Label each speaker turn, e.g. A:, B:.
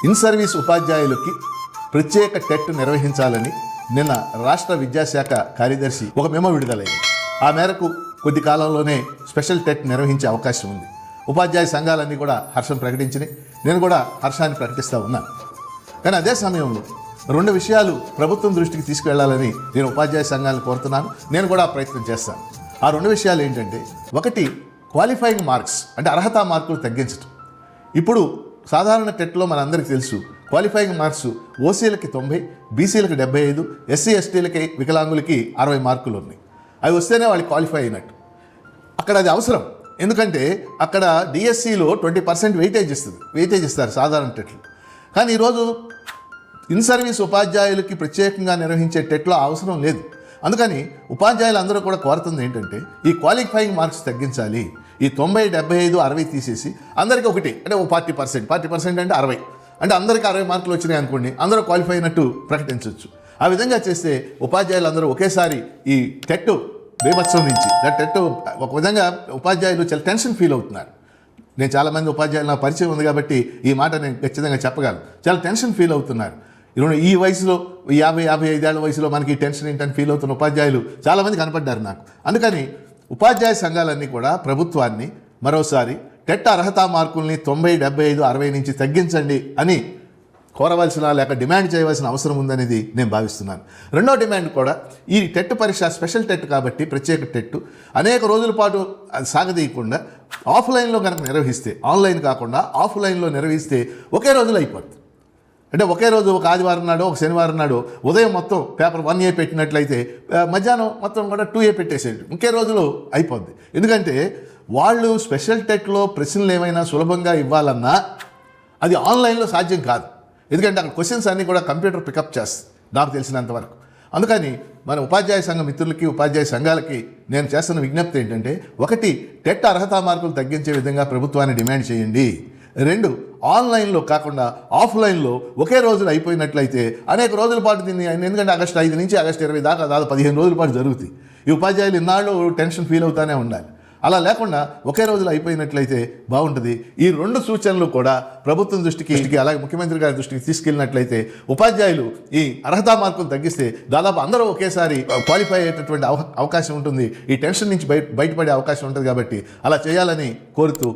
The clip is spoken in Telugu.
A: ఇన్ సర్వీస్ ఉపాధ్యాయులకి ప్రత్యేక టెట్ నిర్వహించాలని నిన్న రాష్ట్ర విద్యాశాఖ కార్యదర్శి ఒక మెమో విడుదలైంది. ఆ మేరకు కొద్ది కాలంలోనే స్పెషల్ టెట్ నిర్వహించే అవకాశం ఉంది. ఉపాధ్యాయ సంఘాలన్నీ కూడా హర్షం ప్రకటించినాయి. నేను కూడా హర్షాన్ని ప్రకటిస్తూ ఉన్నాను. కానీ అదే సమయంలో రెండు విషయాలు ప్రభుత్వం దృష్టికి తీసుకువెళ్లాలని నేను ఉపాధ్యాయ సంఘాలను కోరుతున్నాను. నేను కూడా ప్రయత్నం చేస్తాను. ఆ రెండు విషయాలు ఏంటంటే, ఒకటి క్వాలిఫైయింగ్ మార్క్స్ అంటే అర్హతా మార్కులు తగ్గించడం. ఇప్పుడు సాధారణ టెట్లో మనందరికీ తెలుసు, క్వాలిఫైయింగ్ మార్క్స్ ఓసీలకి 90, బీసీలకి 75, ఎస్సీ ఎస్టీలకి వికలాంగులకి 60 మార్కులు ఉన్నాయి. అవి వస్తేనే వాళ్ళు క్వాలిఫై అయినట్టు. అక్కడ అది అవసరం. ఎందుకంటే అక్కడ డిఎస్సిలో 20% వెయిటేజ్ ఇస్తారు సాధారణ టెట్లు. కానీ ఈరోజు ఇన్ సర్వీస్ ఉపాధ్యాయులకి ప్రత్యేకంగా నిర్వహించే టెట్లో అవసరం లేదు. అందుకని ఉపాధ్యాయులు అందరూ కూడా కోరుతుంది ఏంటంటే, ఈ క్వాలిఫైయింగ్ మార్క్స్ తగ్గించాలి. ఈ 90, 75, 60 తీసేసి అందరికీ ఒకటి అంటే ఓ 40% అంటే 60, అంటే అందరికీ 60 మార్కులు వచ్చినాయి అనుకోండి, అందరూ క్వాలిఫై అయినట్టు ప్రకటించవచ్చు. ఆ విధంగా చేస్తే ఉపాధ్యాయులు అందరూ ఒకేసారి ఈ టెట్ బీభత్సం నుంచి టెట్ ఒక విధంగా ఉపాధ్యాయులు చాలా టెన్షన్ ఫీల్ అవుతున్నారు. నేను చాలామంది ఉపాధ్యాయులు నా పరిచయం ఉంది కాబట్టి ఈ మాట నేను ఖచ్చితంగా చెప్పగలను. చాలా టెన్షన్ ఫీల్ అవుతున్నారు. ఈ వయసులో 50-55 ఏళ్ల వయసులో మనకి టెన్షన్ ఏంటని ఫీల్ అవుతున్న ఉపాధ్యాయులు చాలామంది కనపడ్డారు నాకు. అందుకని ఉపాధ్యాయ సంఘాలన్నీ కూడా ప్రభుత్వాన్ని మరోసారి టెట్ అర్హతా మార్కుల్ని 90, 75, 60 నుంచి తగ్గించండి అని కోరవలసిన లేక డిమాండ్ చేయవలసిన అవసరం ఉందనేది నేను భావిస్తున్నాను. రెండో డిమాండ్ కూడా, ఈ టెట్ పరీక్ష స్పెషల్ టెట్ కాబట్టి ప్రత్యేక టెట్ అనేక రోజుల పాటు అది సాగదీయకుండా ఆఫ్లైన్లో కనుక నిర్వహిస్తే, ఆన్లైన్ కాకుండా ఆఫ్లైన్లో నిర్వహిస్తే ఒకే రోజులో అయిపోతుంది. అంటే ఒకే రోజు ఒక ఆదివారం నాడు, ఒక శనివారం నాడు ఉదయం మొత్తం పేపర్ 1A పెట్టినట్లయితే మధ్యాహ్నం మొత్తం కూడా 2A పెట్టేసేది, ఒకే రోజులో అయిపోద్ది. ఎందుకంటే వాళ్ళు స్పెషల్ టెట్లో ప్రశ్నలు ఏమైనా సులభంగా ఇవ్వాలన్నా అది ఆన్లైన్లో సాధ్యం కాదు. ఎందుకంటే అక్కడ క్వశ్చన్స్ అన్నీ కూడా కంప్యూటర్ పికప్ చేస్తుంది నాకు తెలిసినంతవరకు. అందుకని మన ఉపాధ్యాయ సంఘ మిత్రులకి, ఉపాధ్యాయ సంఘాలకి నేను చేస్తున్న విజ్ఞప్తి ఏంటంటే, ఒకటి, టెట్ అర్హతా మార్కులు తగ్గించే విధంగా ప్రభుత్వాన్ని డిమాండ్ చేయండి. రెండు, ఆన్లైన్లో కాకుండా ఆఫ్లైన్లో ఒకే రోజులు అయిపోయినట్లయితే అనేక రోజుల పాటు దీన్ని, ఎందుకంటే ఆగస్టు 5 నుంచి ఆగస్టు 20 దాకా దాదాపు 15 రోజుల పాటు జరుగుతాయి. ఈ ఉపాధ్యాయులు ఇన్నాళ్ళు టెన్షన్ ఫీల్ అవుతానే ఉండాలి. అలా లేకుండా ఒకే రోజులు అయిపోయినట్లయితే బాగుంటుంది. ఈ రెండు సూచనలు కూడా ప్రభుత్వం దృష్టికి, అలాగే ముఖ్యమంత్రి గారి దృష్టికి తీసుకెళ్ళినట్లయితే ఉపాధ్యాయులు ఈ అర్హతా మార్కులు తగ్గిస్తే దాదాపు అందరూ ఒకేసారి క్వాలిఫై అయ్యేటటువంటి అవకాశం ఉంటుంది. ఈ టెన్షన్ నుంచి బయటపడే అవకాశం ఉంటుంది. కాబట్టి అలా చేయాలని కోరుతూ